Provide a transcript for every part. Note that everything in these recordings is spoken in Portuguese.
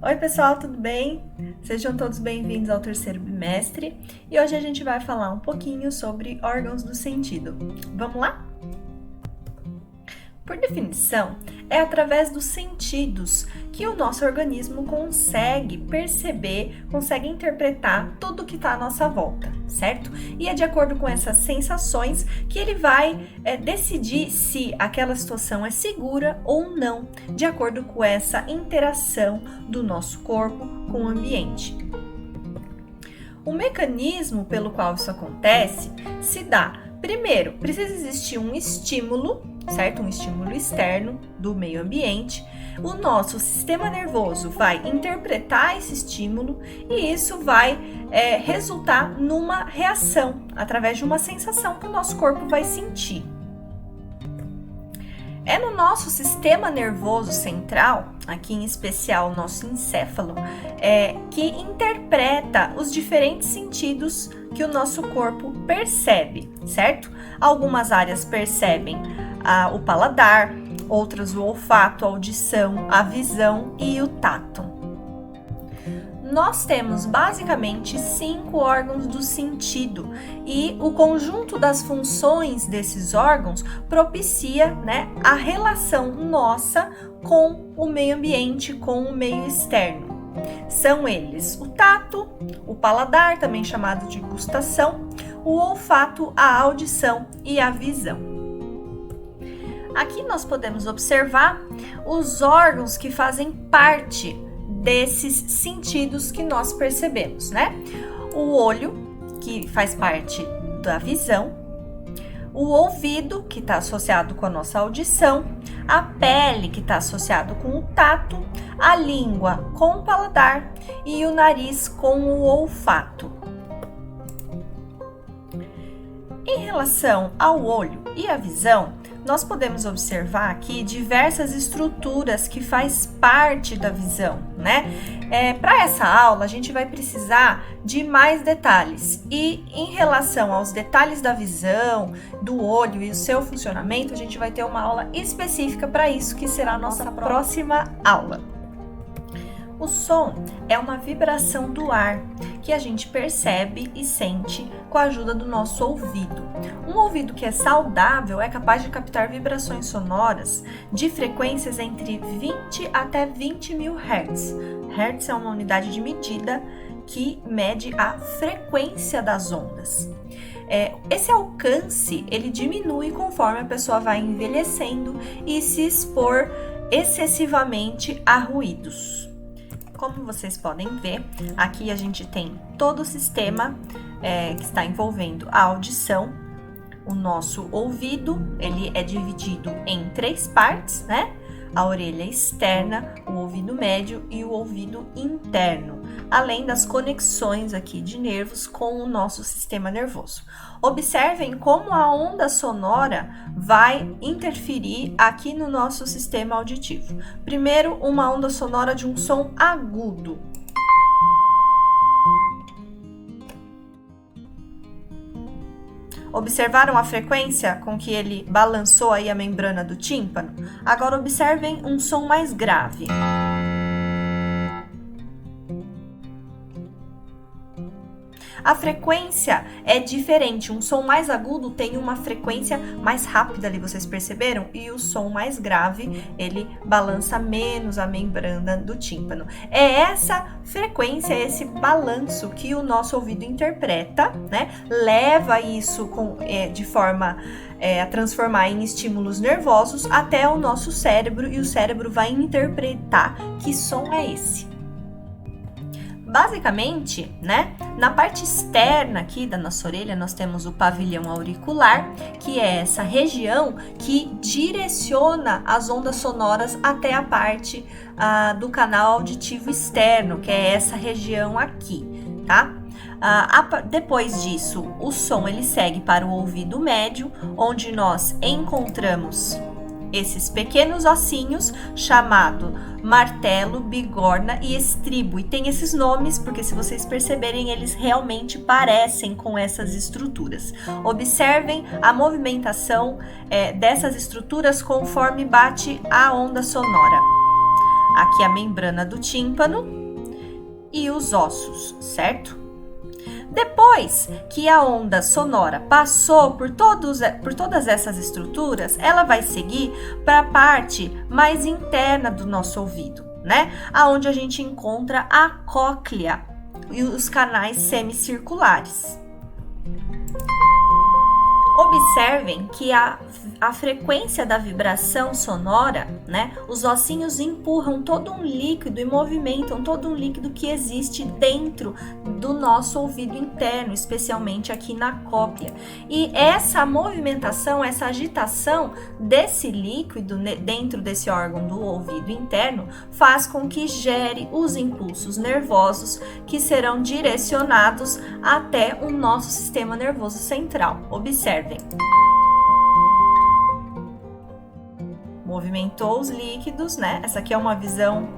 Oi pessoal, tudo bem? Sejam todos bem-vindos ao terceiro bimestre e hoje a gente vai falar um pouquinho sobre órgãos do sentido. Vamos lá? Por definição, é através dos sentidos que o nosso organismo consegue perceber, consegue interpretar tudo que está à nossa volta, certo? E é de acordo com essas sensações que ele vai decidir se aquela situação é segura ou não, de acordo com essa interação do nosso corpo com o ambiente. O mecanismo pelo qual isso acontece se dá, primeiro, precisa existir um estímulo, certo? Um estímulo externo do meio ambiente. O nosso sistema nervoso vai interpretar esse estímulo e isso vai resultar numa reação, através de uma sensação que o nosso corpo vai sentir. É no nosso sistema nervoso central, aqui em especial o nosso encéfalo, que interpreta os diferentes sentidos que o nosso corpo percebe, certo? Algumas áreas percebem o paladar, outras o olfato, a audição, a visão e o tato. Nós temos basicamente 5 órgãos do sentido e o conjunto das funções desses órgãos propicia, a relação nossa com o meio ambiente, com o meio externo. São eles o tato, o paladar, também chamado de gustação, o olfato, a audição e a visão. Aqui nós podemos observar os órgãos que fazem parte desses sentidos que nós percebemos, O olho, que faz parte da visão, o ouvido, que está associado com a nossa audição, a pele, que está associado com o tato, a língua com o paladar e o nariz com o olfato. Em relação ao olho e à visão, nós podemos observar aqui diversas estruturas que faz parte da visão, Para essa aula, a gente vai precisar de mais detalhes. E em relação aos detalhes da visão, do olho e o seu funcionamento, a gente vai ter uma aula específica para isso, que será a nossa próxima aula. O som é uma vibração do ar que a gente percebe e sente com a ajuda do nosso ouvido. Um ouvido que é saudável é capaz de captar vibrações sonoras de frequências entre 20 até 20 mil Hz. Hertz é uma unidade de medida que mede a frequência das ondas. Esse alcance, ele diminui conforme a pessoa vai envelhecendo e se expor excessivamente a ruídos. Como vocês podem ver, aqui a gente tem todo o sistema que está envolvendo a audição. O nosso ouvido, ele é dividido em 3 partes, A orelha externa, o ouvido médio e o ouvido interno, além das conexões aqui de nervos com o nosso sistema nervoso. Observem como a onda sonora vai interferir aqui no nosso sistema auditivo. Primeiro, uma onda sonora de um som agudo. Observaram a frequência com que ele balançou aí a membrana do tímpano? Agora observem um som mais grave. A frequência é diferente, um som mais agudo tem uma frequência mais rápida ali, vocês perceberam? E o som mais grave, ele balança menos a membrana do tímpano. É essa frequência, esse balanço que o nosso ouvido interpreta, Leva isso de forma a transformar em estímulos nervosos até o nosso cérebro e o cérebro vai interpretar que som é esse. Basicamente, na parte externa aqui da nossa orelha, nós temos o pavilhão auricular, que é essa região que direciona as ondas sonoras até a parte do canal auditivo externo, que é essa região aqui, tá? Depois disso, o som ele segue para o ouvido médio, onde nós encontramos esses pequenos ossinhos chamado martelo, bigorna e estribo. E tem esses nomes porque, se vocês perceberem, eles realmente parecem com essas estruturas. Observem a movimentação dessas estruturas conforme bate a onda sonora. aqui a membrana do tímpano e os ossos, certo? Depois que a onda sonora passou por todas essas estruturas, ela vai seguir para a parte mais interna do nosso ouvido, né? Aonde a gente encontra a cóclea e os canais semicirculares. Observem que a frequência da vibração sonora, né? Os ossinhos empurram todo um líquido e movimentam todo um líquido que existe dentro do nosso ouvido interno, especialmente aqui na cóclea. E essa movimentação, essa agitação desse líquido dentro desse órgão do ouvido interno faz com que gere os impulsos nervosos que serão direcionados até o nosso sistema nervoso central. Observem. Movimentou os líquidos, né? Essa aqui é uma visão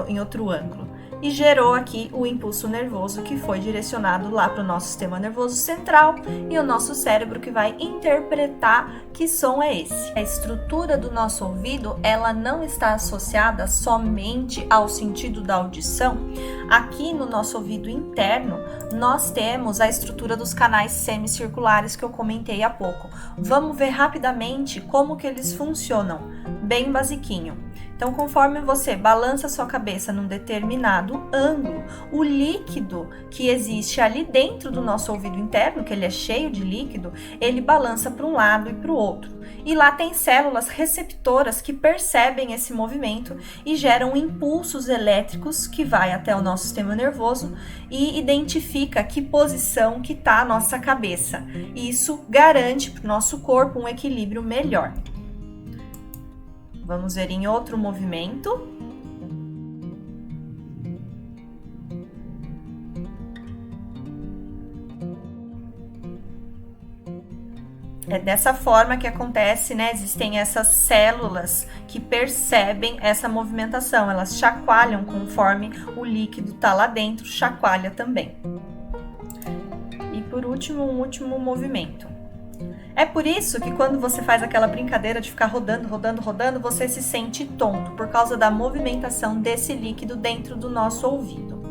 em outro ângulo. E gerou aqui o impulso nervoso que foi direcionado lá para o nosso sistema nervoso central e o nosso cérebro que vai interpretar que som é esse. A estrutura do nosso ouvido, ela não está associada somente ao sentido da audição. Aqui no nosso ouvido interno, nós temos a estrutura dos canais semicirculares que eu comentei há pouco. Vamos ver rapidamente como que eles funcionam, bem basiquinho. Então, conforme você balança sua cabeça num determinado ângulo, o líquido que existe ali dentro do nosso ouvido interno, que ele é cheio de líquido, ele balança para um lado e para o outro. E lá tem células receptoras que percebem esse movimento e geram impulsos elétricos que vai até o nosso sistema nervoso e identifica que posição que está a nossa cabeça. Isso garante para o nosso corpo um equilíbrio melhor. Vamos ver em outro movimento. É dessa forma que acontece, né? Existem essas células que percebem essa movimentação. Elas chacoalham conforme o líquido tá lá dentro, chacoalha também. E por último, um último movimento. É por isso que quando você faz aquela brincadeira de ficar rodando, você se sente tonto, por causa da movimentação desse líquido dentro do nosso ouvido.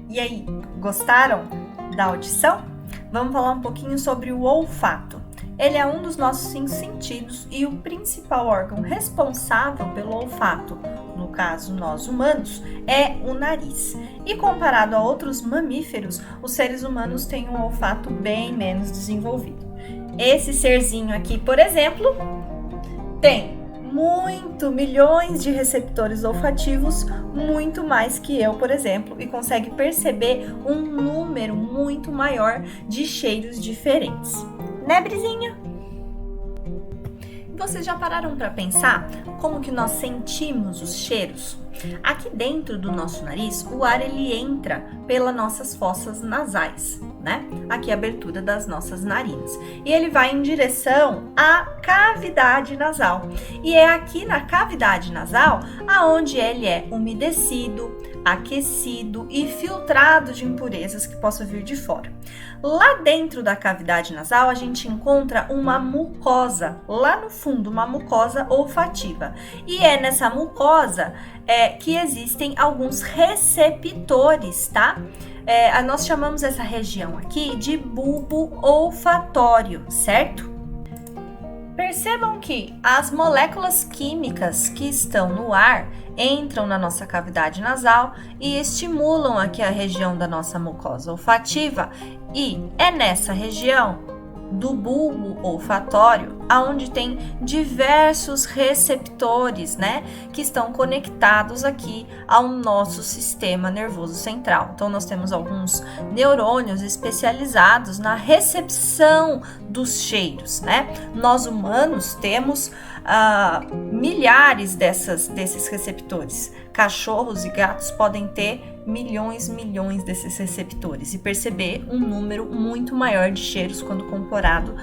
E aí, gostaram da audição? Vamos falar um pouquinho sobre o olfato. Ele é um dos nossos 5 sentidos e o principal órgão responsável pelo olfato, no caso nós humanos, é o nariz. E comparado a outros mamíferos, os seres humanos têm um olfato bem menos desenvolvido. Esse serzinho aqui, por exemplo, tem milhões de receptores olfativos, muito mais que eu, por exemplo, e consegue perceber um número muito maior de cheiros diferentes. Né, Brizinha? Vocês já pararam para pensar como que nós sentimos os cheiros? Aqui dentro do nosso nariz, o ar ele entra pelas nossas fossas nasais, né? Aqui a abertura das nossas narinas. E ele vai em direção à cavidade nasal. E é aqui na cavidade nasal aonde ele é umedecido, aquecido e filtrado de impurezas que possam vir de fora. Lá dentro da cavidade nasal, a gente encontra uma mucosa, lá no fundo, uma mucosa olfativa. E é nessa mucosa que existem alguns receptores, tá? Nós chamamos essa região aqui de bulbo olfatório, certo? Percebam que as moléculas químicas que estão no ar entram na nossa cavidade nasal e estimulam aqui a região da nossa mucosa olfativa, e é nessa região do bulbo olfatório aonde tem diversos receptores, né, que estão conectados aqui ao nosso sistema nervoso central. Então nós temos alguns neurônios especializados na recepção dos cheiros, né? Nós humanos temos milhares desses receptores. Cachorros e gatos podem ter milhões desses receptores e perceber um número muito maior de cheiros quando comparado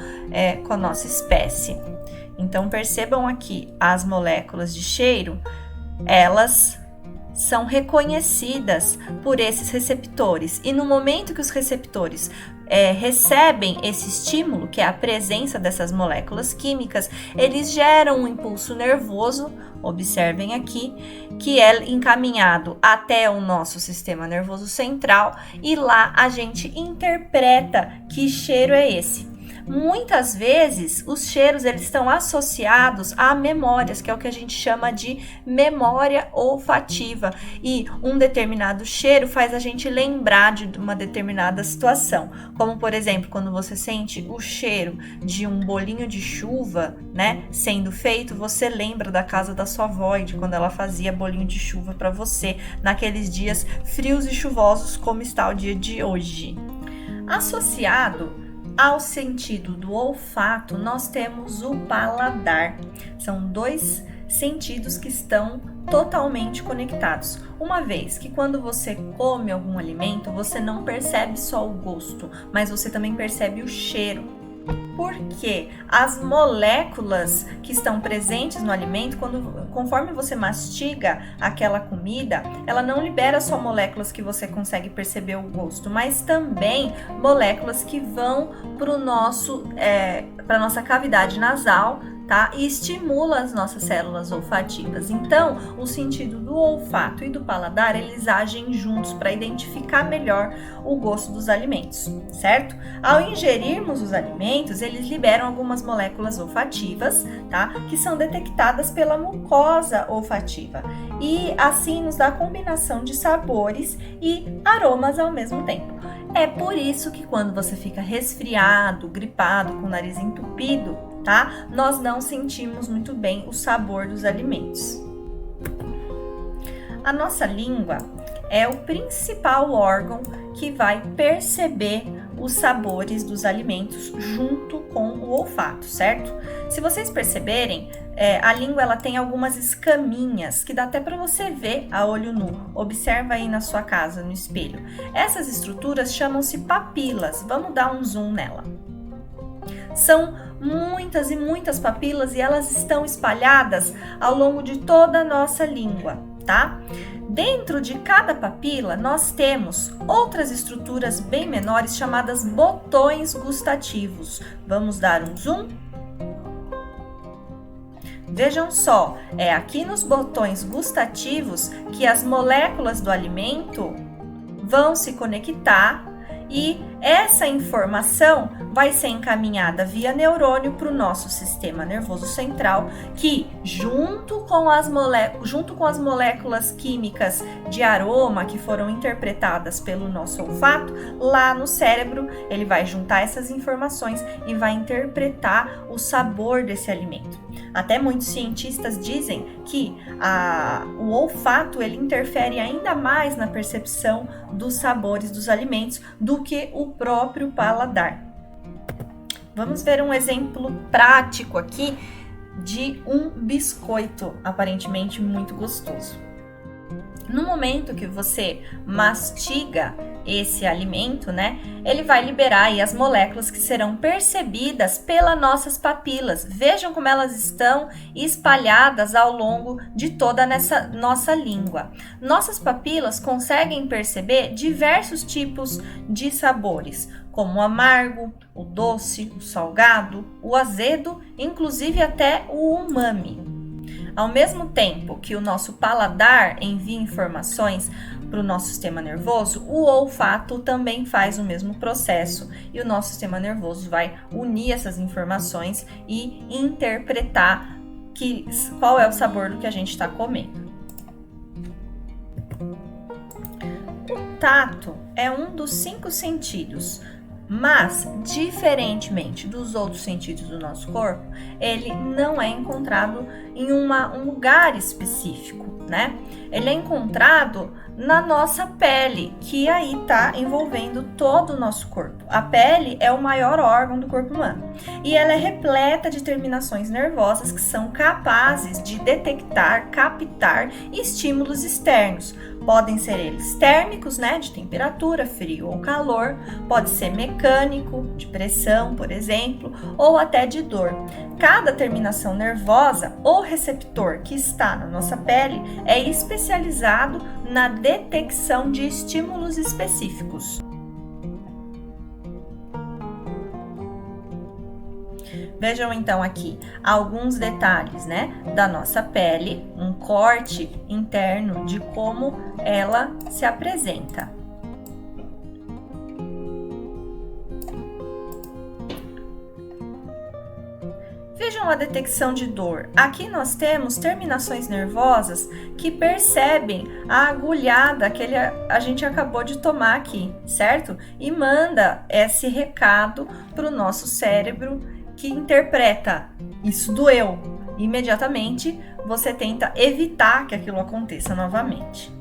com a nossa espécie. Então percebam aqui, as moléculas de cheiro, elas são reconhecidas por esses receptores. E no momento que os receptores recebem esse estímulo, que é a presença dessas moléculas químicas, eles geram um impulso nervoso, observem aqui, que é encaminhado até o nosso sistema nervoso central, e lá a gente interpreta que cheiro é esse. Muitas vezes os cheiros eles estão associados a memórias, que é o que a gente chama de memória olfativa, e um determinado cheiro faz a gente lembrar de uma determinada situação, como por exemplo, quando você sente o cheiro de um bolinho de chuva, né, sendo feito, você lembra da casa da sua avó e de quando ela fazia bolinho de chuva para você naqueles dias frios e chuvosos como está o dia de hoje. Associado ao sentido do olfato, nós temos o paladar. São dois sentidos que estão totalmente conectados. Uma vez que quando você come algum alimento, você não percebe só o gosto, mas você também percebe o cheiro. Porque as moléculas que estão presentes no alimento, conforme você mastiga aquela comida, ela não libera só moléculas que você consegue perceber o gosto, mas também moléculas que vão para nossa cavidade nasal, tá? E estimula as nossas células olfativas. Então, o sentido do olfato e do paladar, eles agem juntos para identificar melhor o gosto dos alimentos, certo? Ao ingerirmos os alimentos, eles liberam algumas moléculas olfativas, tá? Que são detectadas pela mucosa olfativa. E assim nos dá combinação de sabores e aromas ao mesmo tempo. É por isso que quando você fica resfriado, gripado, com o nariz entupido, tá? Nós não sentimos muito bem o sabor dos alimentos. A nossa língua é o principal órgão que vai perceber os sabores dos alimentos junto com o olfato, certo? Se vocês perceberem, a língua ela tem algumas escaminhas que dá até para você ver a olho nu. Observa aí na sua casa, no espelho. Essas estruturas chamam-se papilas. Vamos dar um zoom nela. São muitas e muitas papilas e elas estão espalhadas ao longo de toda a nossa língua, tá? Dentro de cada papila, nós temos outras estruturas bem menores chamadas botões gustativos. Vamos dar um zoom? Vejam só, é aqui nos botões gustativos que as moléculas do alimento vão se conectar e essa informação vai ser encaminhada via neurônio para o nosso sistema nervoso central, que junto com as moléculas químicas de aroma que foram interpretadas pelo nosso olfato, lá no cérebro ele vai juntar essas informações e vai interpretar o sabor desse alimento. Até muitos cientistas dizem que o olfato ele interfere ainda mais na percepção dos sabores dos alimentos do que o próprio paladar. Vamos ver um exemplo prático aqui de um biscoito aparentemente muito gostoso. No momento que você mastiga esse alimento, né, ele vai liberar aí as moléculas que serão percebidas pelas nossas papilas. Vejam como elas estão espalhadas ao longo de toda essa nossa língua. Nossas papilas conseguem perceber diversos tipos de sabores, como o amargo, o doce, o salgado, o azedo, inclusive até o umami. Ao mesmo tempo que o nosso paladar envia informações para o nosso sistema nervoso, o olfato também faz o mesmo processo e o nosso sistema nervoso vai unir essas informações e interpretar qual é o sabor do que a gente está comendo. O tato é um dos 5 sentidos, mas, diferentemente dos outros sentidos do nosso corpo, ele não é encontrado em um lugar específico, né? Ele é encontrado na nossa pele, que aí está envolvendo todo o nosso corpo. A pele é o maior órgão do corpo humano e ela é repleta de terminações nervosas que são capazes de detectar, captar estímulos externos, Podem ser eles térmicos, né, de temperatura, frio ou calor, pode ser mecânico, de pressão, por exemplo, ou até de dor. Cada terminação nervosa ou receptor que está na nossa pele é especializado na detecção de estímulos específicos. Vejam então aqui alguns detalhes, né, da nossa pele, um corte interno de como ela se apresenta. Vejam a detecção de dor. Aqui nós temos terminações nervosas que percebem a agulhada que a gente acabou de tomar aqui, certo? E manda esse recado para o nosso cérebro que interpreta, isso doeu. Imediatamente você tenta evitar que aquilo aconteça novamente.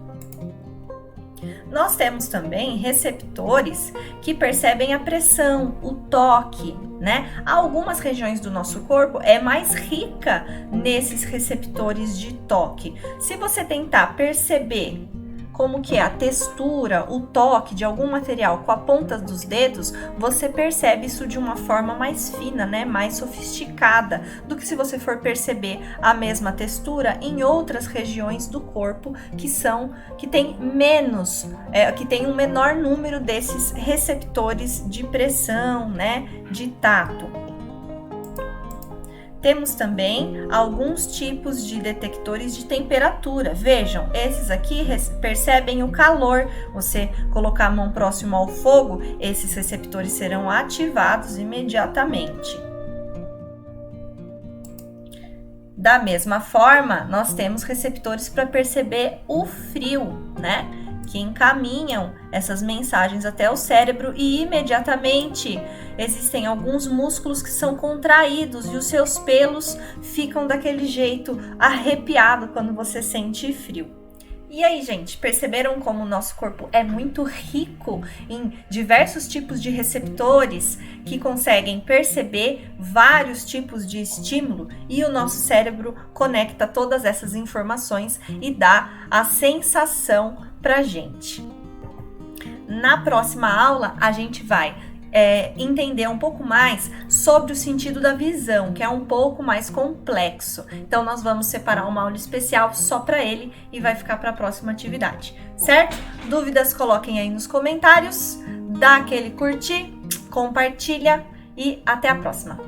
Nós temos também receptores que percebem a pressão, o toque, né? Algumas regiões do nosso corpo é mais rica nesses receptores de toque. Se você tentar perceber como que é a textura, o toque de algum material com a ponta dos dedos, você percebe isso de uma forma mais fina, né? Mais sofisticada do que se você for perceber a mesma textura em outras regiões do corpo que tem menos, que tem um menor número desses receptores de pressão, né? De tato. Temos também alguns tipos de detectores de temperatura. Vejam, esses aqui percebem o calor. Você colocar a mão próximo ao fogo, esses receptores serão ativados imediatamente. Da mesma forma, nós temos receptores para perceber o frio, né? Que encaminham essas mensagens até o cérebro e imediatamente existem alguns músculos que são contraídos e os seus pelos ficam daquele jeito arrepiado quando você sente frio. E aí, gente, perceberam como o nosso corpo é muito rico em diversos tipos de receptores que conseguem perceber vários tipos de estímulo e o nosso cérebro conecta todas essas informações e dá a sensação pra gente. Na próxima aula, a gente vai entender um pouco mais sobre o sentido da visão, que é um pouco mais complexo. Então, nós vamos separar uma aula especial só para ele e vai ficar para a próxima atividade, certo? Dúvidas, coloquem aí nos comentários, dá aquele curtir, compartilha e até a próxima.